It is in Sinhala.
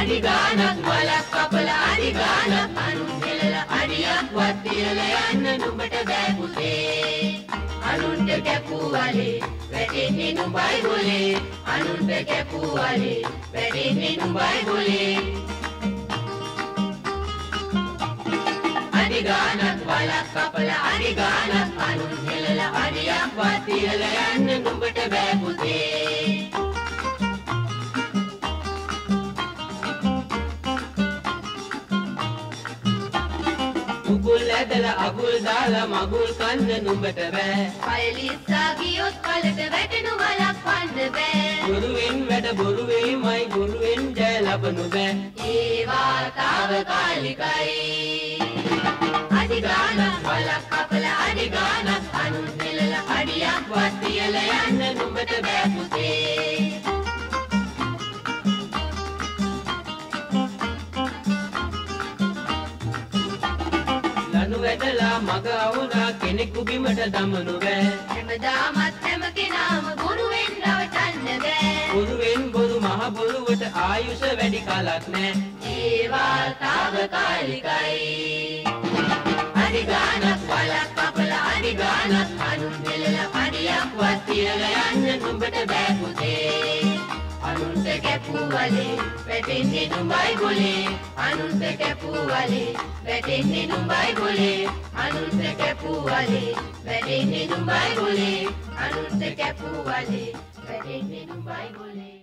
අඩි ගානක් වලක් කපලා අඩි ගානක් අනුන් හෙලලා අඩියක් වත් තියලා යන්න නුඹට බෑ පුතේ. අනුන්ට කැපූ වලේ වැටෙන්නේ නුඹයි ගොලේ. අනුන්ට කැපූ වලේ වැටෙන්නේ නුඹයි ගොලේ. අඩි ගානක් වලක් කපලා අඩි ගානක් අනුන් හෙලලා අඩියක් වත් තියලා යන්න නුඹට බෑ පුතේ. මුගුල් ඇදලා අගුල් දාලා මගුල් කන්න නුඹට බෑ. පයලිස්සා ගියොත් කලට වැටෙනු වළක්වන්න බෑ. බොරුවෙන් වැඩ බොරුවේමයි බොරුවෙන් ජය ලබනු බෑ. ඒවා తాවකාලිකයි. අඩි ගානක් වලක් කපලා අඩි ගානක් අනුන් හෙලලා අඩියක් වත් තියලා යන්න නුඹට බෑ පුතේ. ලනු වැටලා මග අවුනා කෙනෙකු බිමට දමනු බෑ. හැමදාමත් හැම කෙනාම බොරුවෙන් රවටන්න බෑ. බොරුවෙන් බොරු මහ බොරුවට ආයුෂ වැඩි කලක් නෑ. ඒවා తాවකාලිකයි. අඩි ගානක් වලක් කපලා අඩි ගානක් අනුන් හෙලලා අඩියක් වත් තියලා යන්න නුඹට බෑ පුතේ. අනුන්ට කැපූ වලේ වැටෙන්නේ නුඹයි ගොලේ. අනුන්ට කැපූ වලේ වැටෙන්නේ නුඹයි ගොලේ. අනුන්ට කැපූ වලේ වැටෙන්නේ නුඹයි ගොලේ. අනුන්ට කැපූ වලේ වැටෙන්නේ නුඹයි ගොලේ.